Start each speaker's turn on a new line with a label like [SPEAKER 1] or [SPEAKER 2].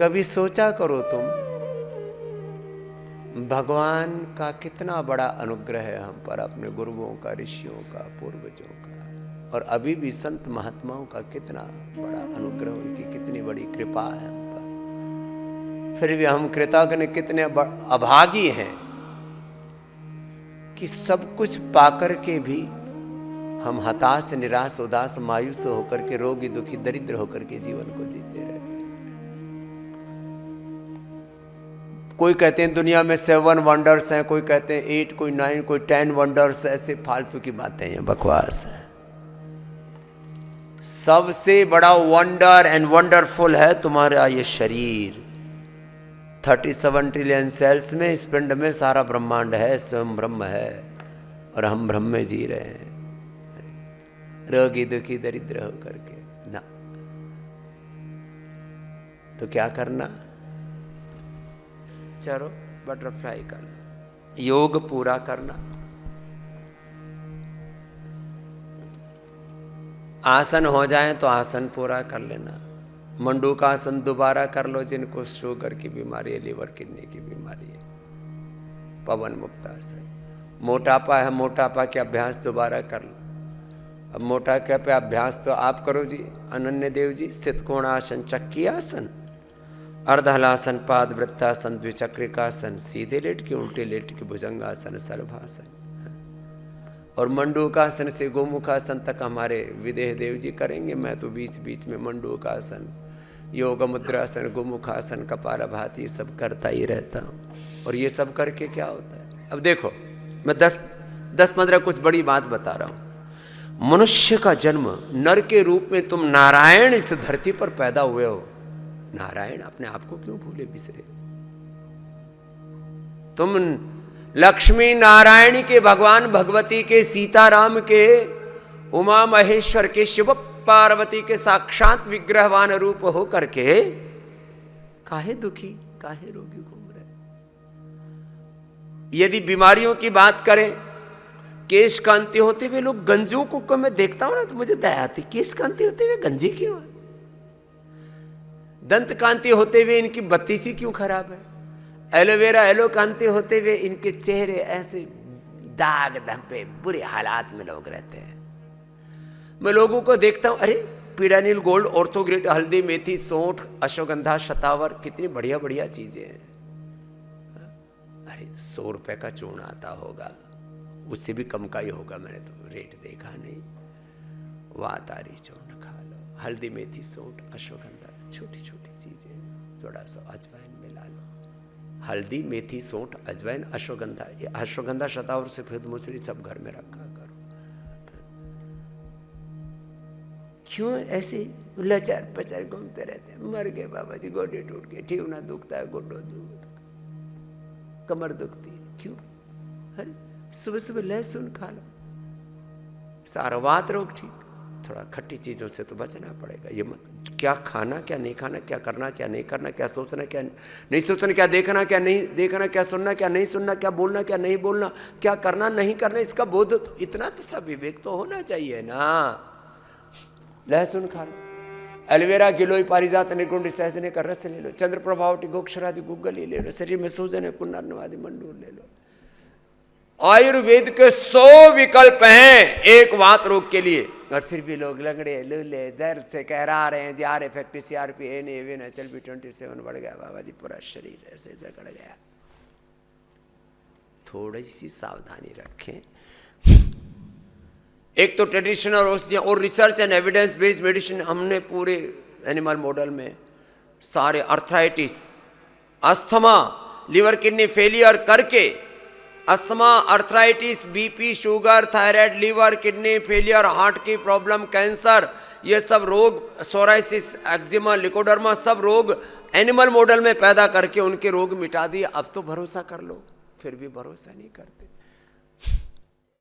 [SPEAKER 1] कभी सोचा करो तुम, भगवान का कितना बड़ा अनुग्रह है हम पर, अपने गुरुओं का, ऋषियों का, पूर्वजों का, और अभी भी संत महात्माओं का कितना बड़ा अनुग्रह, उनकी कितनी बड़ी कृपा है हम पर। फिर भी हम कृतज्ञ कितने अभागी हैं कि सब कुछ पाकर के भी हम हताश, निराश, उदास, मायूस होकर के, रोगी, दुखी, दरिद्र होकर के जीवन को जीते रहते हैं। कोई कहते हैं दुनिया में 7 वंडर्स हैं, कोई कहते हैं 8, कोई 9, कोई 10 वंडर्स, ऐसे फालतू की बातें हैं, बकवास है। सबसे बड़ा वंडर एंड वंडरफुल है तुम्हारा ये शरीर। 37 ट्रिलियन सेल्स में, इस पिंड में सारा ब्रह्मांड है, स्वयं ब्रह्म है, और हम ब्रह्म में जी रहे हैं, रोगी, दुखी, दरिद्र होकर के ना। तो क्या करना? चलो बटरफ्लाई करना, योग पूरा करना। आसन हो जाए तो आसन पूरा कर लेना। मंडू का आसन दोबारा कर लो जिनको शुगर की बीमारी है, लीवर, किडनी की बीमारी है। पवन मुक्त आसन। मोटापा है, मोटापा के अभ्यास दोबारा कर लो। अब मोटापा पे अभ्यास तो आप करो जी, अनन्य देव जी। स्थित कोण आसन, चक्की आसन, अर्धहलासन, पाद वृत्तासन, द्विचक्रिकासन, सीधे लेट के, उल्टे लेट के, भुजंगासन, सर्वासन, और मंडूकासन से गोमुखासन तक हमारे विदेह देव जी करेंगे। मैं तो बीच बीच में मंडूकासन, योग मुद्रासन, गोमुखासन, कपालभाति सब करता ही रहता हूँ। और ये सब करके क्या होता है? अब देखो, मैं 10-15 कुछ बड़ी बात बता रहा हूँ। मनुष्य का जन्म नर के रूप में, तुम नारायण इस धरती पर पैदा हुए हो। नारायण अपने आप को क्यों भूले बिसरे? तुम लक्ष्मी नारायण के, भगवान भगवती के, सीताराम के, उमा महेश्वर के, शिव पार्वती के साक्षात विग्रहवान रूप हो करके काहे दुखी, काहे रोगी घूम रहे? यदि बीमारियों की बात करें, केश कांति होते हुए लोग गंजों को मैं देखता हूं ना तो मुझे दया आती। केश कांति होते हुए गंजे क्यों है? दंत कांति होते हुए इनकी बत्ती सी क्यों खराब है? एलोवेरा एलो कांति होते हुए इनके चेहरे ऐसे दाग धब्बे, बुरे हालात में लोग रहते हैं। मैं लोगों को देखता हूं, अरे पीडानिल गोल्ड, ऑर्थोग्रेट, हल्दी, मेथी, सौंठ, अश्वगंधा, शतावर, कितनी बढ़िया बढ़िया चीजें हैं। अरे 100 रुपए का चूर्ण आता होगा, उससे भी कम का ही होगा, मैंने तो रेट देखा नहीं। वातारी चूर्ण खा लो, हल्दी, मेथी, सौंठ, अश्वगंधा, छोटी छोटी चीजें, थोड़ा सा अजवाइन मिला लो। हल्दी, मेथी, सौंठ, अजवाइन, अश्वगंधा, ये अश्वगंधा, शतावर, सफेद मुसरी सब घर में रखा करो। क्यों ऐसे लचार पचार घूमते रहते हैं? मर गए बाबा जी, गोडे टूट गए, ठीवना दुखता है, गोडो दुखता, कमर दुखती है, क्यों? अरे सुबह सुबह लहसुन खा लो, सारा वात रोग ठीक। थोड़ा खट्टी चीजों से तो बचना पड़ेगा। ये मत, क्या खाना क्या नहीं खाना, क्या करना क्या नहीं करना, क्या सोचना क्या नहीं सोचना, क्या देखना क्या नहीं देखना, क्या सुनना क्या नहीं सुनना, क्या बोलना क्या नहीं बोलना, क्या करना नहीं करना, इसका बोध तो, इतना तो सब विवेक तो होना चाहिए ना। लहसुन खा लो, एलोवेरा, गिलोय, पारिजात, निर्गुण, सहजने का रस ले लो, चंद्र प्रभावटी, गोक्षरादि, गुग्गली ले लो, शरीर में सूजन है, पुनर्नवादि, मंडूर ले लो। आयुर्वेद के 100 विकल्प हैं एक वात रोग के लिए, और फिर भी लोग लंगड़े, लूले, दर्द से कहरा रहे हैं। जी फैक्ट्री, CRP, एन HLB 27 बढ़ गया बाबा जी, पूरा शरीर ऐसे जकड़ गया। थोड़ी सी सावधानी रखें। एक तो ट्रेडिशनल औषधियाँ और research and evidence based medicine, हमने पूरे एनिमल मॉडल में सारे arthritis, asthma, liver kidney failure करके, asthma, arthritis, BP, sugar, thyroid, liver kidney failure, heart की प्रॉब्लम, कैंसर, ये सब रोग, सोराइसिस, एक्जिमा, लिकोडर्मा, सब रोग एनिमल मॉडल में पैदा करके उनके रोग मिटा दिए। अब तो भरोसा कर लो, फिर भी भरोसा नहीं करते।